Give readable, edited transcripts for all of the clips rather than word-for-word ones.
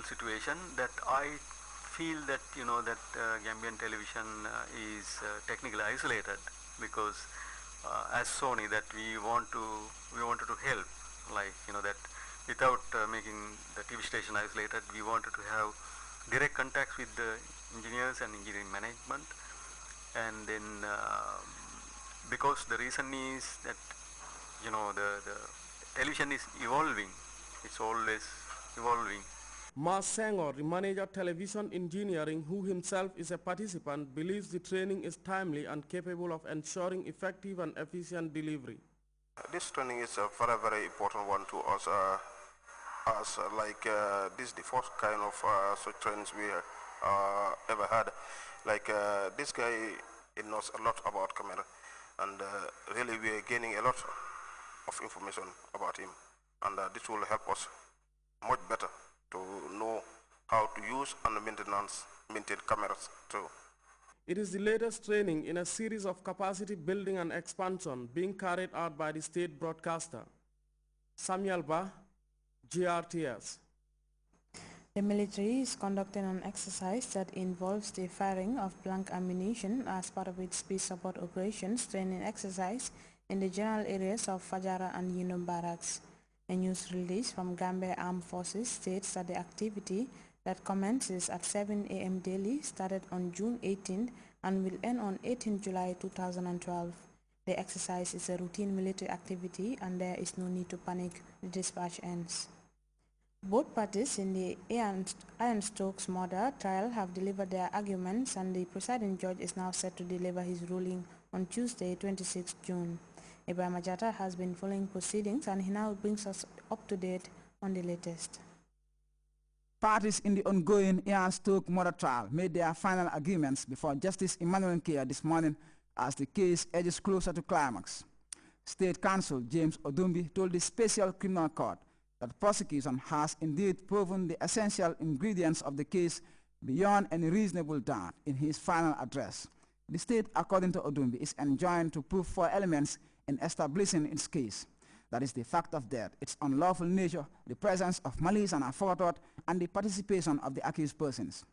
unusual situation that I feel that Gambian television is technically isolated because as Sony that we wanted to help, like that without making the TV station isolated, we wanted to have direct contacts with the engineers and engineering management, and then because the reason is that the television is evolving, it's always evolving. Mas Sengor, the manager of television engineering, who himself is a participant, believes the training is timely and capable of ensuring effective and efficient delivery. This training is a very, very important one to us. This is the first kind of such trainings we ever had. This guy, he knows a lot about camera, and really we are gaining a lot of information about him, and this will help us much better to know how to use and maintain cameras too. It is the latest training in a series of capacity building and expansion being carried out by the state broadcaster. Samuel Ba, GRTS. The military is conducting an exercise that involves the firing of blank ammunition as part of its peace support operations training exercise in the general areas of Fajara and Unum Barracks. A news release from Gambia Armed Forces states that the activity that commences at 7 a.m. daily started on June 18 and will end on 18 July 2012. The exercise is a routine military activity and there is no need to panic. The dispatch ends. Both parties in the Iron Stokes murder trial have delivered their arguments, and the presiding judge is now set to deliver his ruling on Tuesday, 26 June. Ibrahim Ajata has been following proceedings, and he now brings us up to date on the latest. Parties in the ongoing Iron Stokes murder trial made their final arguments before Justice Emmanuel Kia this morning as the case edges closer to climax. State Counsel James Odumbi told the Special Criminal Court that prosecution has indeed proven the essential ingredients of the case beyond any reasonable doubt in his final address. The state, according to Odumbi, is enjoined to prove 4 elements in establishing its case. That is the fact of death, its unlawful nature, the presence of malice and aforethought, and the participation of the accused persons.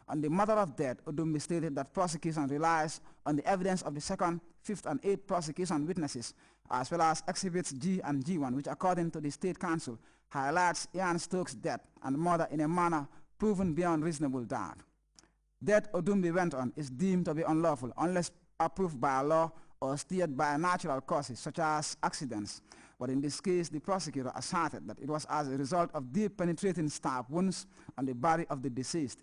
On the matter of death, Odumbi stated that prosecution relies on the evidence of the 2nd, 5th, and 8th prosecution witnesses, as well as exhibits G and G1, which according to the State Council highlights Ian Stokes' death and murder in a manner proven beyond reasonable doubt. Death, Odumbi went on, is deemed to be unlawful unless approved by a law or steered by natural causes such as accidents. But in this case, the prosecutor asserted that it was as a result of deep penetrating stab wounds on the body of the deceased.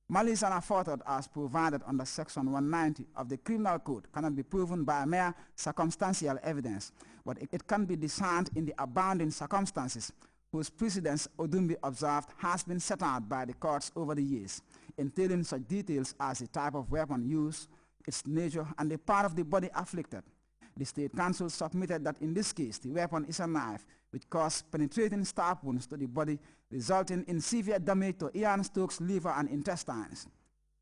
Malice and aforethought, as provided under Section 190 of the Criminal Code, cannot be proven by mere circumstantial evidence, but it can be discerned in the abounding circumstances whose precedence Odumbi observed has been set out by the courts over the years, entailing such details as the type of weapon used, its nature, and the part of the body afflicted. The State Council submitted that in this case, the weapon is a knife which caused penetrating stab wounds to the body, resulting in severe damage to Ian Stokes' liver and intestines.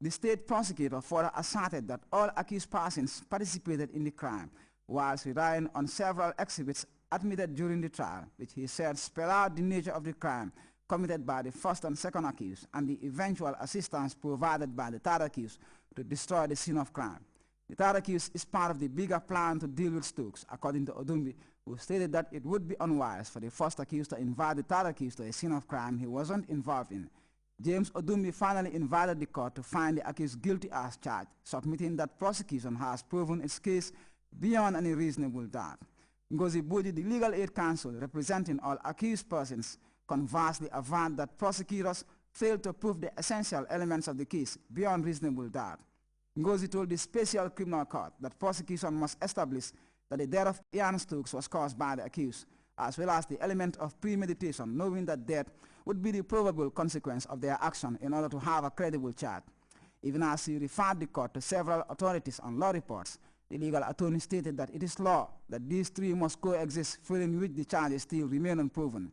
The state prosecutor further asserted that all accused persons participated in the crime, whilst relying on several exhibits admitted during the trial, which he said spell out the nature of the crime committed by the 1st and 2nd accused and the eventual assistance provided by the 3rd accused to destroy the scene of crime. The 3rd accused is part of the bigger plan to deal with Stokes, according to Odumbi, who stated that it would be unwise for the 1st accused to invite the 3rd accused to a scene of crime he wasn't involved in. James Odumbi finally invited the court to find the accused guilty as charged, submitting that prosecution has proven its case beyond any reasonable doubt. Ngozi Boji, the legal aid counsel representing all accused persons, conversely averred that prosecutors failed to prove the essential elements of the case beyond reasonable doubt. Ngozi told the Special Criminal Court that prosecution must establish that the death of Ian Stokes was caused by the accused, as well as the element of premeditation, knowing that death would be the probable consequence of their action in order to have a credible charge. Even as he referred the court to several authorities on law reports, the legal attorney stated that it is law that these 3 must coexist, failing which the charges still remain unproven.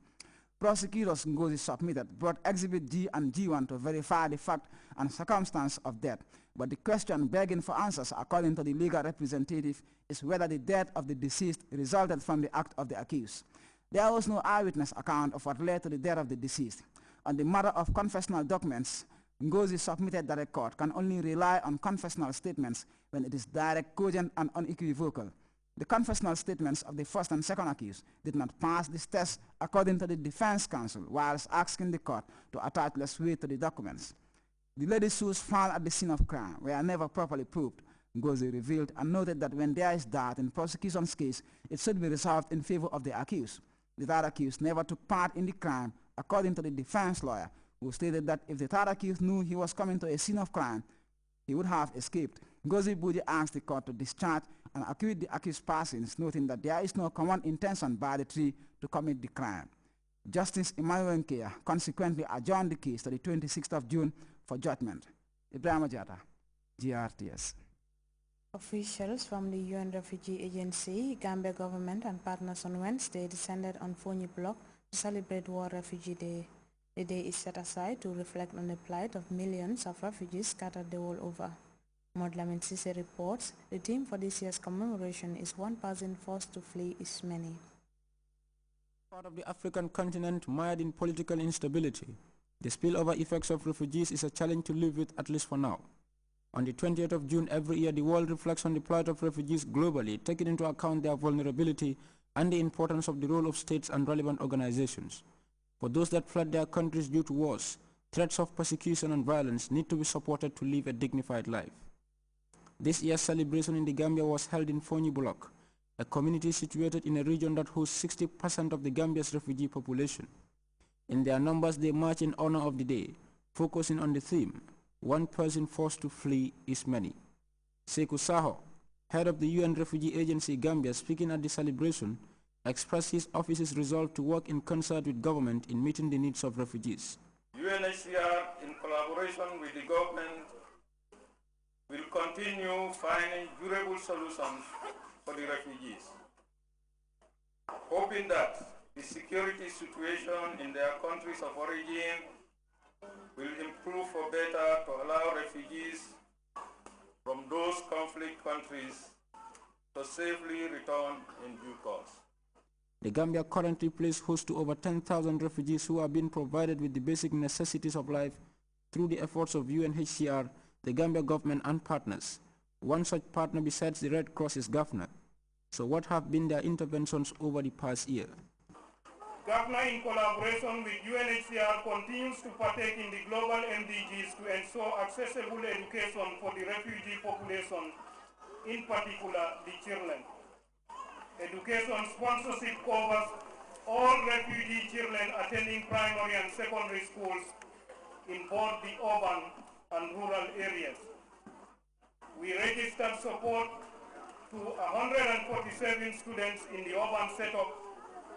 Prosecutors Ngozi submitted brought Exhibit G and G1 to verify the fact and circumstance of death, but the question begging for answers, according to the legal representative, is whether the death of the deceased resulted from the act of the accused. There was no eyewitness account of what led to the death of the deceased. On the matter of confessional documents, Ngozi submitted that a court can only rely on confessional statements when it is direct, cogent, and unequivocal. The confessional statements of the first and second accused did not pass this test according to the defense counsel, whilst asking the court to attach less weight to the documents. The ladies' shoes found at the scene of crime were never properly proved, Ngozi revealed, and noted that when there is doubt in prosecution's case, it should be resolved in favor of the accused. The third accused never took part in the crime, according to the defense lawyer, who stated that if the third accused knew he was coming to a scene of crime, he would have escaped. Ngozi Buji asked the court to discharge and acquit the accused persons, noting that there is no common intention by the three to commit the crime. Justice Emmanuel Nkea consequently adjourned the case to the 26th of June for judgment. Ibrahim Ajata, GRTS. Officials from the UN Refugee Agency, Gambia government and partners on Wednesday descended on Fonyi Block to celebrate World Refugee Day. The day is set aside to reflect on the plight of millions of refugees scattered the world over. Modlamin Sise reports the theme for this year's commemoration is 1 person forced to flee is many. Part of the African continent mired in political instability, the spillover effects of refugees is a challenge to live with, at least for now. On the 20th of June every year, the world reflects on the plight of refugees globally, taking into account their vulnerability and the importance of the role of states and relevant organizations. For those that fled their countries due to wars, threats of persecution and violence need to be supported to live a dignified life. This year's celebration in the Gambia was held in Fonyi Block, a community situated in a region that hosts 60% of the Gambia's refugee population. In their numbers, they march in honor of the day, focusing on the theme, 1 person forced to flee is many. Sekou Saho, head of the UN Refugee Agency Gambia, speaking at the celebration, expressed his office's resolve to work in concert with government in meeting the needs of refugees. UNHCR, in collaboration with the government, will continue finding durable solutions for the refugees, hoping that the security situation in their countries of origin will improve for better to allow refugees from those conflict countries to safely return in due course. The Gambia currently plays host to over 10,000 refugees who are being provided with the basic necessities of life through the efforts of UNHCR, the Gambia government and partners. One such partner besides the Red Cross is GAFNA. So what have been their interventions over the past year? GAFNA, in collaboration with UNHCR, continues to partake in the global MDGs to ensure accessible education for the refugee population, in particular the children. Education sponsorship covers all refugee children attending primary and secondary schools in both the urban and rural areas. We registered support to 147 students in the urban setup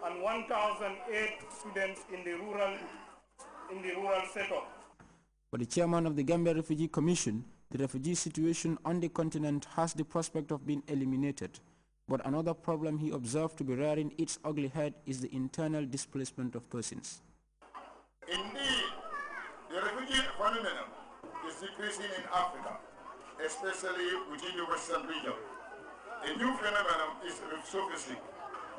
and 1,008 students in the rural setup. For the chairman of the Gambia Refugee Commission, the refugee situation on the continent has the prospect of being eliminated. But another problem he observed to be rearing its ugly head is the internal displacement of persons. Indeed, the refugee phenomenon is decreasing in Africa, especially within the Western region. A new phenomenon is resurfacing,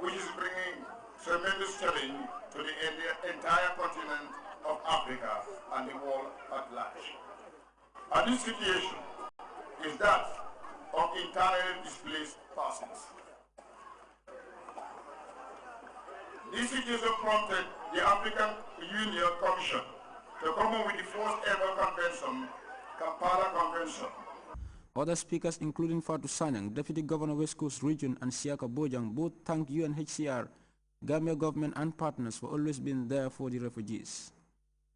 which is bringing tremendous challenge to the entire continent of Africa and the world at large. And this situation is that of internally displaced persons. This situation prompted the African Union Commission to come up with the first ever convention, Kampala Convention. Other speakers, including Fatou Sanyang, Deputy Governor West Coast Region, and Siaka Bojang, both thanked UNHCR, Gambia government and partners for always being there for the refugees.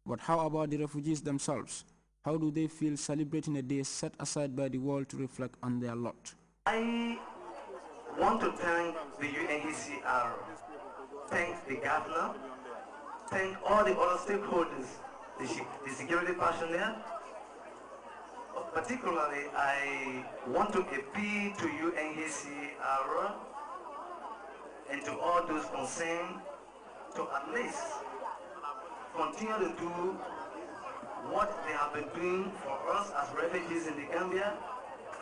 But how about the refugees themselves? How do they feel celebrating a day set aside by the world to reflect on their lot? I want to thank the UNHCR, thank the governor, thank all the other stakeholders, the security personnel. Particularly, I want to appeal to UNHCR and to all those concerned to at least continue to do what they have been doing for us as refugees in the Gambia,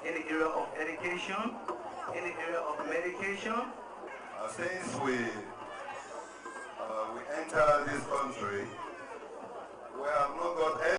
in the area of education, in the area of medication. Since we enter this country, We have not got